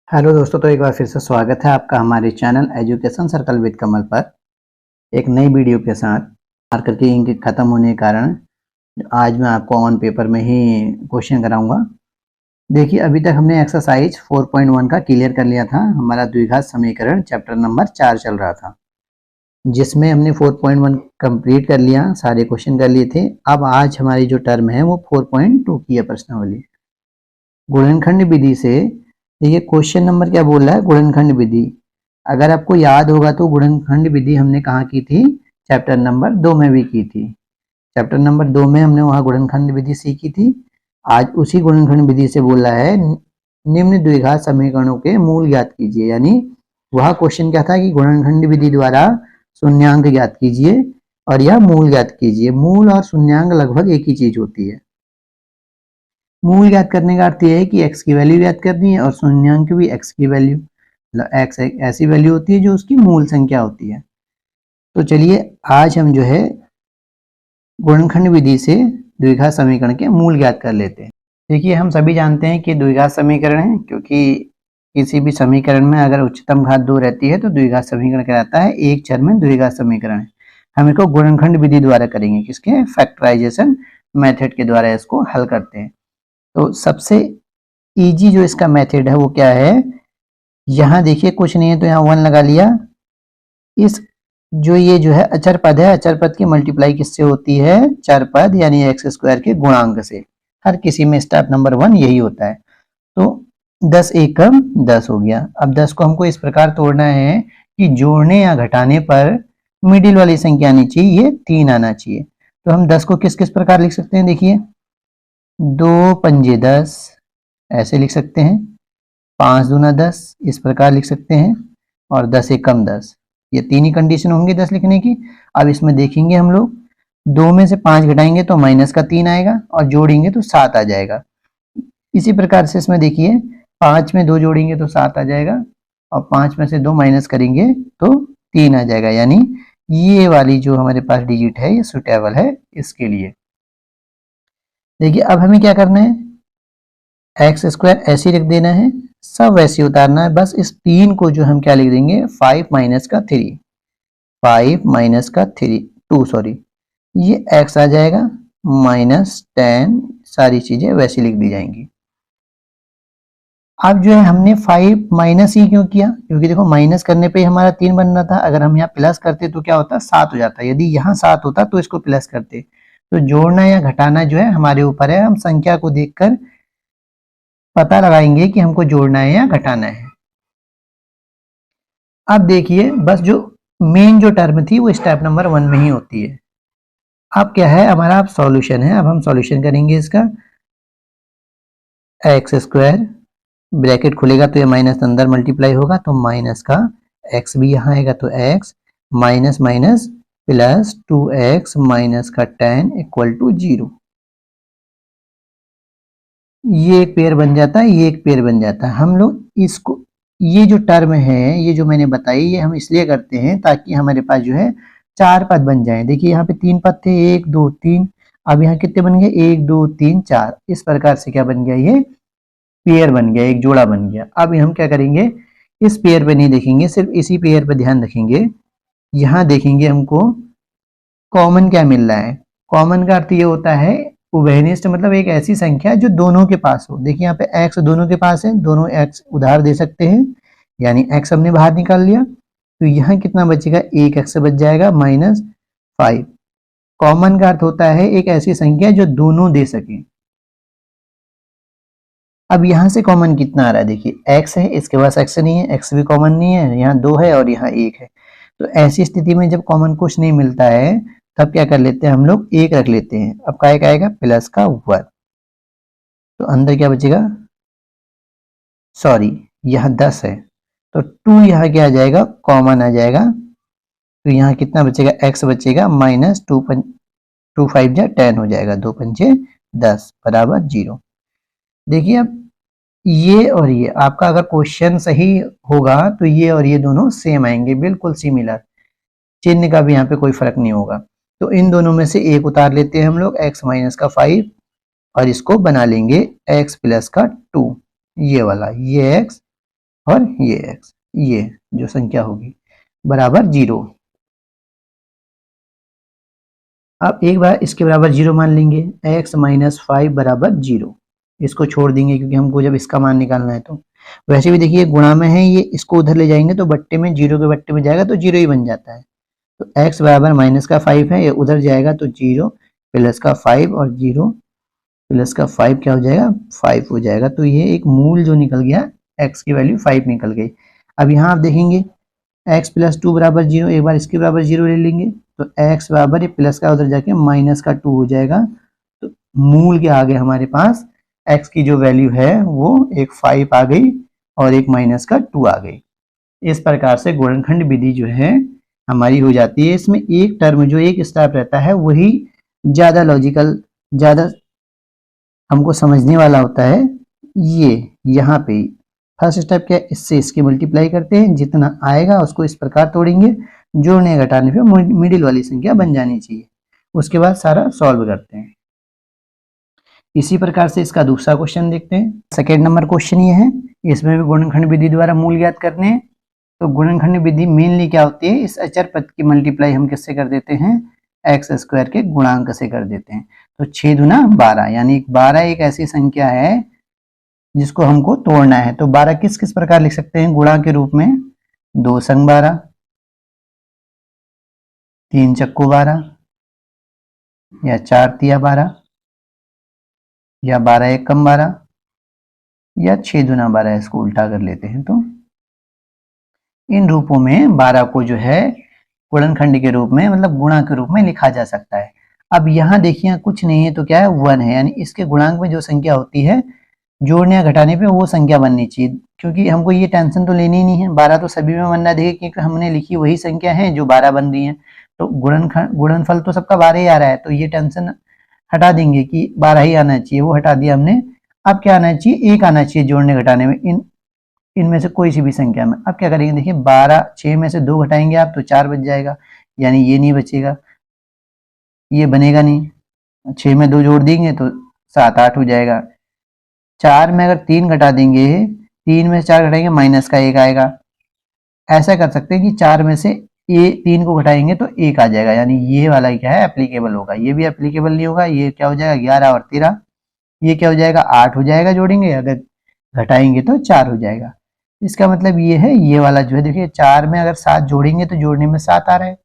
Hello दोस्तों, तो एक बार फिर से स्वागत है आपका हमारे चैनल एजुकेशन सर्कल विद कमल पर एक नई वीडियो के साथ। मार्कर की इंक खत्म होने के कारण आज मैं आपको ऑन पेपर में ही क्वेश्चन कराऊंगा। देखिए, अभी तक हमने एक्सरसाइज 4.1 का क्लियर कर लिया था। हमारा द्विघात समीकरण चैप्टर नंबर 4 चल रहा था, जिसमें हमने 4.1 कंप्लीट कर लिया, सारे क्वेश्चन कर लिए थे। अब आज हमारी जो टर्म है वो 4.2 की है, प्रश्नावली गुणनखंड विधि से। देखिए क्वेश्चन नंबर क्या बोल रहा है, गुणनखंड विधि। अगर आपको याद होगा तो गुणनखंड विधि हमने कहाँ की थी, चैप्टर नंबर 2 में भी की थी। चैप्टर नंबर 2 में हमने वहाँ गुणनखंड विधि सीखी थी। आज उसी गुणनखंड विधि से बोल रहा है निम्न द्विघात समीकरणों के मूल ज्ञात कीजिए। यानी वह क्वेश्चन क्या था कि गुणनखंड विधि द्वारा शून्यांक ज्ञात कीजिए और यह मूल ज्ञात कीजिए। मूल और शून्यांक लगभग एक ही चीज होती है। मूल ज्ञात करने का अर्थ यह है कि x की वैल्यू ज्ञात करनी है और शून्यांक भी x की वैल्यू, मतलब x एक ऐसी वैल्यू होती है जो उसकी मूल संख्या होती है। तो चलिए आज हम जो है गुणनखंड विधि से द्विघात समीकरण के मूल ज्ञात कर लेते हैं। देखिए, हम सभी जानते हैं कि द्विघात समीकरण है, क्योंकि किसी भी समीकरण में अगर उच्चतम घात 2 रहती है तो द्विघात समीकरण कहलाता है। एक चर में द्विघात समीकरण है। हम इसको गुणनखंड विधि द्वारा करेंगे, किसके, फैक्टराइजेशन मेथड के द्वारा इसको हल करते हैं। तो सबसे इजी जो इसका मेथड है वो क्या है, यहाँ देखिए कुछ नहीं है तो यहाँ 1 लगा लिया। इस जो ये जो है अचर पद है, अचर पद की मल्टीप्लाई किससे होती है, चर पद यानी एक्स स्क्वायर के गुणांक से। हर किसी में स्टेप नंबर 1 यही होता है। तो 10 एकम 10 हो गया। अब 10 को हमको इस प्रकार तोड़ना है कि जोड़ने या घटाने पर मिडिल वाली संख्या आनी चाहिए, ये 3 आना चाहिए। तो हम 10 को किस किस प्रकार लिख सकते हैं, देखिए 2 पंजे 10 ऐसे लिख सकते हैं, 5 दूना 10 इस प्रकार लिख सकते हैं, और 10 एकम 10। ये तीन ही कंडीशन होंगी 10 लिखने की। अब इसमें देखेंगे हम लोग, 2 में से 5 घटाएंगे तो माइनस का 3 आएगा और जोड़ेंगे तो 7 आ जाएगा। इसी प्रकार से इसमें देखिए 5 में 2 जोड़ेंगे तो 7 आ जाएगा और 5 में से 2 माइनस करेंगे तो 3 आ जाएगा। यानी ये वाली जो हमारे पास डिजिट है ये सुटेबल है इसके लिए। देखिए अब हमें क्या करना है, एक्स स्क्वायर ऐसे लिख देना है, सब वैसे उतारना है। बस इस 3 को जो हम क्या लिख देंगे, 5 माइनस का 3, 5 माइनस का 3 2 सॉरी, ये x आ जाएगा माइनस 10, सारी चीजें वैसी लिख दी जाएंगी। अब जो है हमने 5 माइनस ही क्यों किया, क्योंकि देखो माइनस करने पे हमारा 3 बन रहा था। अगर हम यहाँ प्लस करते तो क्या होता, 7 हो जाता। यदि यहाँ 7 होता तो इसको प्लस करते। तो जोड़ना या घटाना जो है हमारे ऊपर है, हम संख्या को देखकर पता लगाएंगे कि हमको जोड़ना है या घटाना है। अब देखिए बस जो मेन जो टर्म थी वो स्टेप नंबर 1 में ही होती है। अब क्या है हमारा, अब सॉल्यूशन है। अब हम सॉल्यूशन करेंगे इसका। एक्स स्क्वायर ब्रैकेट खुलेगा तो ये माइनस अंदर मल्टीप्लाई होगा तो माइनस का एक्स भी यहाँ आएगा तो x minus minus plus 2x minus का 10 इक्वल टू 0। ये एक पेयर बन जाता है, ये एक पेयर बन जाता है। हम लोग इसको, ये जो टर्म है ये जो मैंने बताई, ये हम इसलिए करते हैं ताकि हमारे पास जो है 4 पद बन जाए। देखिए यहाँ पे 3 पद थे, 1 2 3। अब यहाँ कितने बन गए, 1 2 3 4। इस प्रकार से क्या बन गया, ये पेयर बन गया, एक जोड़ा बन गया। अब हम क्या करेंगे, इस पेयर पे नहीं देखेंगे, सिर्फ इसी पेयर पे ध्यान रखेंगे। यहाँ देखेंगे हमको कॉमन क्या मिल रहा है। कॉमन का अर्थ ये होता है उभयनिष्ठ, मतलब एक ऐसी संख्या जो दोनों के पास हो। देखिए यहाँ पे x दोनों के पास है, दोनों x उधार दे सकते हैं, यानी x हमने बाहर निकाल लिया। तो यहाँ कितना बचेगा, एक x बच जाएगा माइनस 5। कॉमन का अर्थ होता है एक ऐसी संख्या जो दोनों दे सके। अब यहाँ से कॉमन कितना आ रहा है, देखिए x है, इसके पास x नहीं है, x भी कॉमन नहीं है, यहाँ 2 है और यहाँ 1 है। तो ऐसी स्थिति में जब कॉमन कुछ नहीं मिलता है तब क्या कर लेते हैं हम लोग, 1 रख लेते हैं। अब क्या आएगा, प्लस का 1। तो अंदर क्या बचेगा, सॉरी यहाँ 10 है तो 2 यहाँ क्या आ जाएगा, कॉमन आ जाएगा। तो यहाँ कितना बचेगा, x बचेगा माइनस 2 5 जा 10 हो जाएगा, 2 पंचे 10 बराबर 0। देखिए अब ये और ये आपका अगर क्वेश्चन सही होगा तो ये और ये दोनों सेम आएंगे, बिल्कुल सिमिलर। चिन्ह का भी यहाँ पे कोई फर्क नहीं होगा। तो इन दोनों में से एक उतार लेते हैं हम लोग, x माइनस का 5, और इसको बना लेंगे x प्लस का 2। ये वाला, ये x और ये x, ये जो संख्या होगी बराबर 0। अब एक बार इसके बराबर 0 मान लेंगे, x माइनस 5 बराबर 0। इसको छोड़ देंगे क्योंकि हमको जब इसका मान निकालना है तो। वैसे भी देखिए गुणा में है, ये इसको उधर ले जाएंगे तो बट्टे में, 0 के बट्टे में जाएगा तो 0 ही बन जाता है। तो x बराबर माइनस का 5 है, ये उधर जाएगा तो 0 प्लस का 5 और 0 प्लस का 5 क्या हो जाएगा, 5 हो जाएगा। तो ये एक मूल जो निकल गया, x की वैल्यू 5 निकल गई। अब यहाँ आप देखेंगे x प्लस 2 बराबर 0, एक बार इसके बराबर 0 ले लेंगे तो x बराबर ये प्लस का उधर जाके माइनस का 2 हो जाएगा। तो मूल के आगे हमारे पास x की जो वैल्यू है वो एक 5 आ गई और एक माइनस का 2 आ गई। इस प्रकार से गुणनखंड विधि जो है हमारी हो जाती है। इसमें एक टर्म जो एक स्टेप रहता है वही ज्यादा लॉजिकल, ज्यादा हमको समझने वाला होता है। ये यहाँ पे फर्स्ट स्टेप क्या है, इससे इसकी मल्टीप्लाई करते हैं, जितना आएगा उसको इस प्रकार तोड़ेंगे, जोड़ने घटाने पे मिडिल वाली संख्या बन जानी चाहिए। उसके बाद सारा सॉल्व करते हैं। इसी प्रकार से इसका दूसरा क्वेश्चन देखते हैं। सेकेंड नंबर क्वेश्चन ये है, इसमें भी गुणनखंड विधि द्वारा मूल ज्ञात करने हैं। तो गुणनखंड विधि मेनली क्या होती है, इस अचर पद की मल्टीप्लाई हम किससे कर देते हैं, एक्स स्क्वायर के गुणांक से कर देते हैं। तो 6 दूना 12, यानी 12 एक ऐसी संख्या है जिसको हमको तोड़ना है। तो 12 किस किस प्रकार लिख सकते हैं गुणा के रूप में, 2 संग 12, 3 चक्कू 12, या 4 तिया 12, या 12 एक कम 12, या 6 दूना 12, इसको उल्टा कर लेते हैं। तो इन रूपों में 12 को जो है गुणनखंड के रूप में, मतलब गुणा के रूप में लिखा जा सकता है। अब यहाँ देखिए कुछ नहीं है तो क्या है, 1 है, यानी इसके गुणांक में जो संख्या होती है जोड़ने या घटाने पे वो संख्या बननी चाहिए। क्योंकि हमको ये टेंशन तो लेनी ही नहीं है, 12 तो सभी में बनना है। देखिए क्योंकि हमने लिखी वही संख्या है जो 12 बन रही है, तो गुणनफल तो सबका 12 ही आ रहा है। तो ये टेंशन हटा देंगे कि 12 ही आना चाहिए, वो हटा दिया हमने। अब क्या आना चाहिए, 1 आना चाहिए जोड़ने घटाने में, इनमें से कोई सी भी संख्या में। अब क्या करेंगे, देखिए 12, 6 में से 2 घटाएंगे आप तो 4 बच जाएगा, यानी ये नहीं बचेगा, ये बनेगा नहीं। 6 में 2 जोड़ देंगे तो 7, 8 हो जाएगा। 4 में अगर 3 घटा देंगे, 3 में से 4 घटाएंगे माइनस का 1 आएगा। ऐसा कर सकते हैं कि 4 में से 3 को घटाएंगे तो 1 आ जाएगा, यानी ये वाला क्या है एप्लीकेबल होगा। ये भी एप्लीकेबल नहीं होगा, ये क्या हो जाएगा 11 और 13, ये क्या हो जाएगा 8 हो जाएगा जोड़ेंगे, अगर घटाएंगे तो 4 हो जाएगा। इसका मतलब ये है, ये वाला जो है देखिए 4 में अगर 7 जोड़ेंगे तो जोड़ने में 7 आ रहा है,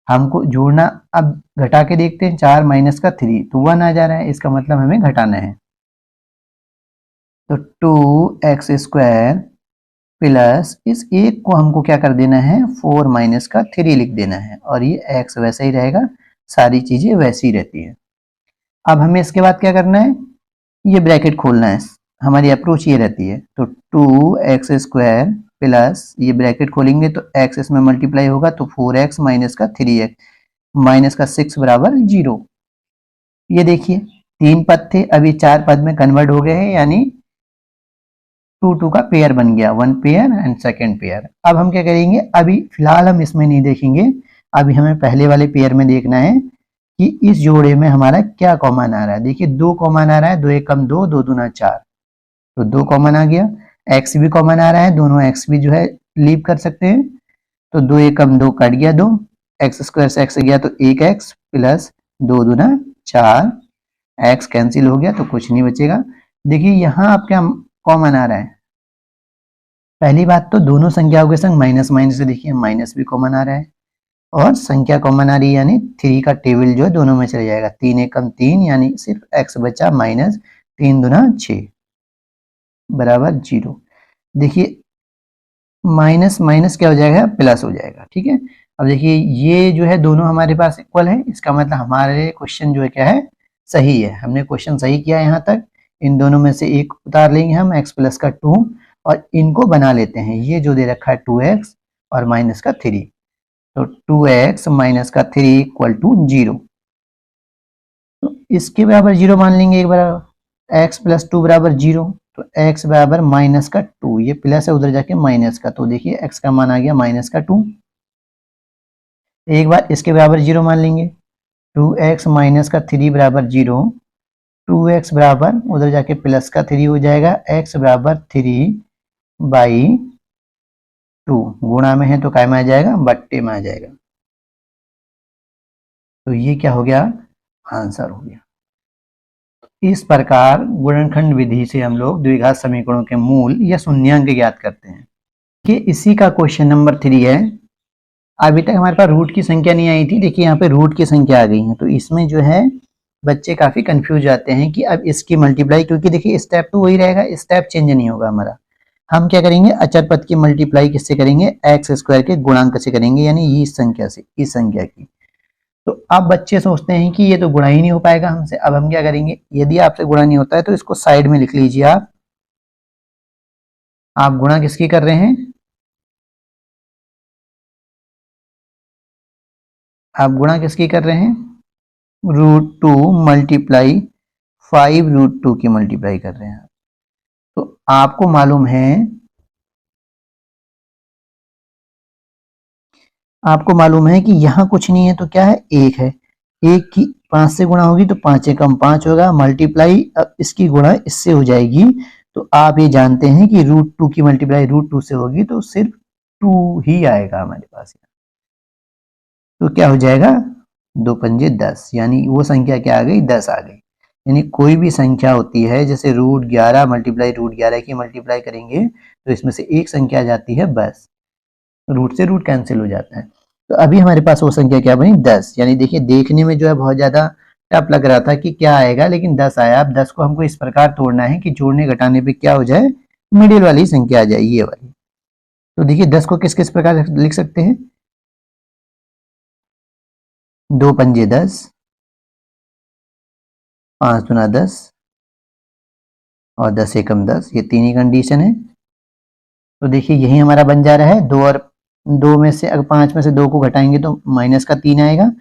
हमको जोड़ना। अब घटा के देखते हैं, 4 माइनस का 3 तो 1 आ जा रहा है, इसका मतलब हमें घटाना है। तो 2x स्क्वायर प्लस इस एक को हमको क्या कर देना है, 4 माइनस का 3 लिख देना है, और ये x वैसा ही रहेगा, सारी चीजें वैसी ही रहती है। अब हमें इसके बाद क्या करना है, ये ब्रैकेट खोलना है, हमारी अप्रोच ये रहती है। तो 2x स्क्वायर प्लस ये ब्रैकेट खोलेंगे तो x इसमें मल्टीप्लाई होगा तो 4x माइनस का 3x माइनस का 6 बराबर 0। ये देखिए 3 पद थे, अभी 4 पद में कन्वर्ट हो गए हैं, यानी 2 का पेयर बन गया, 1 पेयर एंड सेकेंड पेयर। अब हम क्या करेंगे, अभी फिलहाल हम इसमें नहीं देखेंगे, अभी हमें पहले वाले पेयर में देखना है कि इस जोड़े में हमारा क्या कॉमन आ रहा है। देखिए 2 कॉमन आ रहा है, 2 एक कम 2, 2 दूना 4, तो 2 कॉमन आ गया। x भी कॉमन आ रहा है, दोनों x भी जो है लीव कर सकते हैं, तो 2 एक कम 2 कट गया 2, एक्स स्क्वायर से x गया तो 1x प्लस 2 दूना 4, x कैंसिल हो गया तो कुछ नहीं बचेगा। देखिए यहाँ आप क्या कॉमन आ रहा है, पहली बात तो दोनों संख्याओं के संग माइनस माइनस से देखिए माइनस भी कॉमन आ रहा है, और संख्या कॉमन आ रही है, यानी 3 का टेबल जो है दोनों में चले जाएगा, 3 एक कम 3, यानी सिर्फ x बचा माइनस 3 दूना 6 बराबर 0। देखिए माइनस माइनस क्या हो जाएगा, प्लस हो जाएगा, ठीक है। अब देखिए ये जो है दोनों हमारे पास इक्वल है, इसका मतलब हमारे क्वेश्चन जो है क्या है, सही है, हमने क्वेश्चन सही किया है। यहाँ तक इन दोनों में से एक उतार लेंगे हम, x प्लस का 2, और इनको बना लेते हैं, ये जो दे रखा है 2x और माइनस का 3, तो 2x माइनस का 3 इक्वल टू 0। तो इसके बराबर 0 मान लेंगे एक बार, x प्लस 2 बराबर 0, तो x बराबर माइनस का 2, ये प्लस है उधर जाके माइनस का, तो देखिए x का मान आ गया माइनस का 2। एक बार इसके बराबर 0 मान लेंगे, 2x माइनस का 3 बराबर 0, 2x बराबर उधर जाके प्लस का 3 हो जाएगा, x बराबर 3 बाई टू, गुणा में है तो काय में आ जाएगा, बट्टे में आ जाएगा। तो ये क्या हो गया, आंसर हो गया। इस प्रकार गुणनखंड विधि से हम लोग द्विघात समीकरणों के मूल या शून्यांक ज्ञात करते हैं। कि इसी का क्वेश्चन नंबर 3 है। अभी तक हमारे पास रूट की संख्या नहीं आई थी, देखिए यहाँ पे रूट की संख्या आ गई है। तो इसमें जो है बच्चे काफी कंफ्यूज जाते हैं कि अब इसकी मल्टीप्लाई, क्योंकि देखिए स्टेप तो वही रहेगा, स्टेप चेंज नहीं होगा हमारा। हम क्या करेंगे, अचर पद की मल्टीप्लाई किससे करेंगे, एक्स स्क्वायर के गुणांक से करेंगे, यानी इस संख्या से, इस संख्या की। तो अब बच्चे सोचते हैं कि ये तो गुणा ही नहीं हो पाएगा हमसे। अब हम क्या करेंगे, यदि आपसे गुणा नहीं होता है तो इसको साइड में लिख लीजिए। आप गुणा किसकी कर रहे हैं, आप गुणा किसकी कर रहे हैं, √2 मल्टीप्लाई 5√2 की मल्टीप्लाई कर रहे हैं। तो आपको मालूम है, आपको मालूम है कि यहाँ कुछ नहीं है तो क्या है, एक है। एक की 5 से गुणा होगी तो 5 से कम 5 होगा, मल्टीप्लाई अब इसकी गुणा इससे हो जाएगी। तो आप ये जानते हैं कि √2 की मल्टीप्लाई √2 से होगी तो सिर्फ 2 ही आएगा हमारे पास। तो क्या हो जाएगा, 2 पंजे 10, यानी वो संख्या क्या आ गई, 10 आ गई। यानी कोई भी संख्या होती है, जैसे √11 मल्टीप्लाई √11 की मल्टीप्लाई करेंगे तो इसमें से एक संख्या आ जाती है, बस रूट से रूट कैंसिल हो जाता है। तो अभी हमारे पास वो संख्या क्या बनी, 10। यानी देखिए देखने में जो है बहुत ज्यादा टफ लग रहा था कि क्या आएगा, लेकिन 10 आया। अब 10 को हमको इस प्रकार तोड़ना है कि जोड़ने घटाने पे क्या हो जाए, मिडिल वाली संख्या आ जाए, ये वाली। तो देखिए 10 को किस किस प्रकार लिख सकते हैं, 2 पंजे 10, 5 दूना 10 और 10 एकम 10, ये तीन ही कंडीशन है। तो देखिए यही हमारा बन जा रहा है, 2 और 2 में से अगर 5 में से 2 को घटाएंगे तो माइनस का 3 आएगा,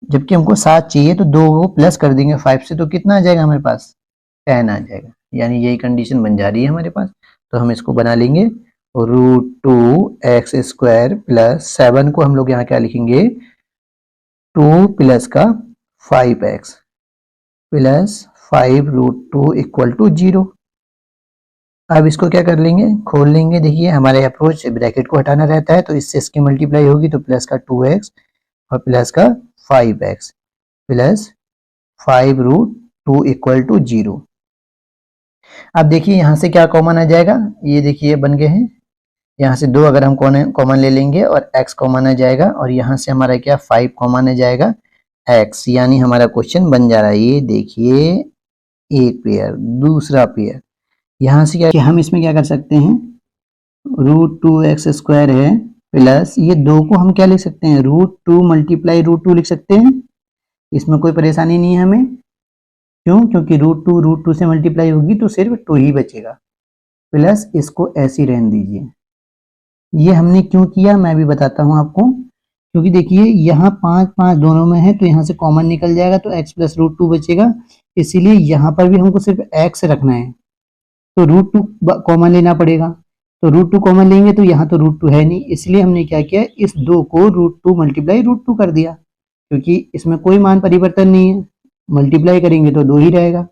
जबकि हमको 7 चाहिए तो 2 को प्लस कर देंगे 5 से, तो कितना आ जाएगा हमारे पास, 10 आ जाएगा। यानी यही कंडीशन बन जा रही है हमारे पास। तो हम इसको बना लेंगे, √2x² प्लस 7 को हम लोग यहाँ क्या लिखेंगे, 2 प्लस का 5x प्लस 5√2 इक्वल टू 0। अब इसको क्या कर लेंगे, खोल लेंगे। देखिए हमारे अप्रोच ब्रैकेट को हटाना रहता है, तो इससे इसकी मल्टीप्लाई होगी तो प्लस का 2x और प्लस का 5x प्लस 5√2 इक्वल टू 0। अब देखिए यहाँ से क्या कॉमन आ जाएगा, ये देखिए बन गए हैं। यहाँ से 2 अगर हम कॉमन ले लेंगे और x कॉमन आ जाएगा, और यहाँ से हमारा क्या 5 कॉमन आ जाएगा x, यानी हमारा क्वेश्चन बन जा रहा है। ये देखिए एक पेयर, दूसरा पेयर। यहाँ से क्या कि हम इसमें क्या कर सकते हैं, √2x² है प्लस ये 2 को हम क्या लिख सकते हैं, √2 मल्टीप्लाई √2 लिख सकते हैं। इसमें कोई परेशानी नहीं है हमें, क्यों, क्योंकि √2 से मल्टीप्लाई होगी तो सिर्फ 2 ही बचेगा, प्लस इसको ऐसे ही रहने दीजिए। ये हमने क्यों किया मैं भी बताता हूँ आपको, क्योंकि देखिए यहाँ 5 5 दोनों में है तो यहाँ से कॉमन निकल जाएगा तो x प्लस √2 बचेगा, इसीलिए यहाँ पर भी हमको सिर्फ x रखना है, तो √2 कॉमन लेना पड़ेगा। तो √2 कॉमन लेंगे तो यहाँ तो √2 है नहीं, इसलिए हमने क्या किया, इस 2 को √2 मल्टीप्लाई √2 कर दिया, क्योंकि इसमें कोई मान परिवर्तन नहीं है, मल्टीप्लाई करेंगे तो 2 ही रहेगा।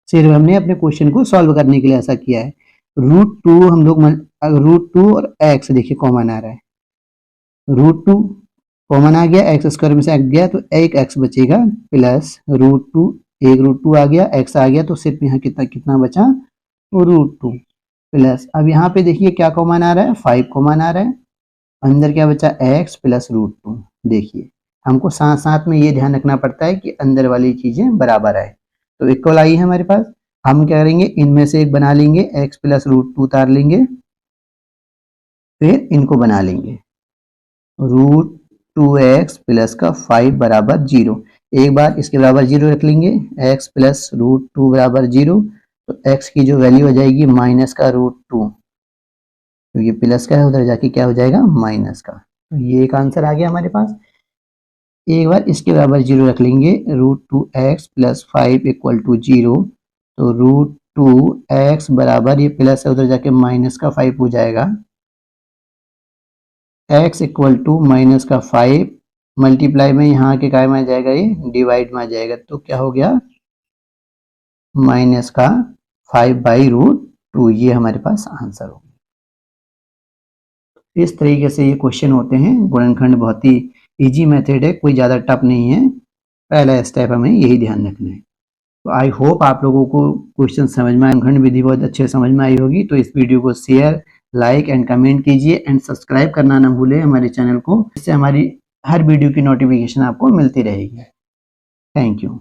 सिर्फ हमने अपने क्वेश्चन को सॉल्व करने के लिए ऐसा किया है। √2 हम लोग √2 और x देखिए कॉमन आ रहा है, √2 कॉमन आ गया, x² में से x गया तो एक x बचेगा, प्लस √2, एक √2 आ गया, x आ गया, तो सिर्फ यहाँ कितना कितना बचा, √2 प्लस, अब यहाँ पे देखिए क्या कॉमन आ रहा है, 5 कॉमन आ रहा है, अंदर क्या बचा, x प्लस √2। देखिए हमको साथ साथ में ये ध्यान रखना पड़ता है कि अंदर वाली चीजें बराबर आए। तो इक्वल आई है हमारे पास, हम क्या करेंगे, इनमें से एक बना लेंगे, x प्लस √2 उतार लेंगे, फिर इनको बना लेंगे, √2x प्लस का 5 बराबर 0। एक बार इसके बराबर 0 रख लेंगे, x प्लस √2 बराबर 0, तो x की जो वैल्यू हो जाएगी माइनस का √2, तो ये प्लस का है, उधर जाके क्या हो जाएगा, माइनस का। तो ये एक आंसर आ गया हमारे पास। एक बार इसके बराबर 0 रख लेंगे, √2x प्लस 5 इक्वल टू 0, तो √2x बराबर, ये प्लस है उधर जाके माइनस का 5 हो जाएगा, x इक्वल टू माइनस का 5 मल्टीप्लाई में यहाँ के काय में आ जाएगा, ये डिवाइड में आ जाएगा, तो क्या हो गया, माइनस का 5/√2। ये हमारे पास आंसर हो गया। इस तरीके से ये क्वेश्चन होते हैं। गुणनखंड बहुत ही इजी मेथड है, कोई ज़्यादा टफ नहीं है। पहला स्टेप हमें यही ध्यान रखना है। तो आई होप आप लोगों को क्वेश्चन समझ में, गुणनखंड विधि बहुत अच्छे समझ में आई होगी। तो इस वीडियो को शेयर, लाइक एंड कमेंट कीजिए एंड सब्सक्राइब करना ना भूलें हमारे चैनल को, इससे हमारी हर वीडियो की नोटिफिकेशन आपको मिलती रहेगी। Thank you.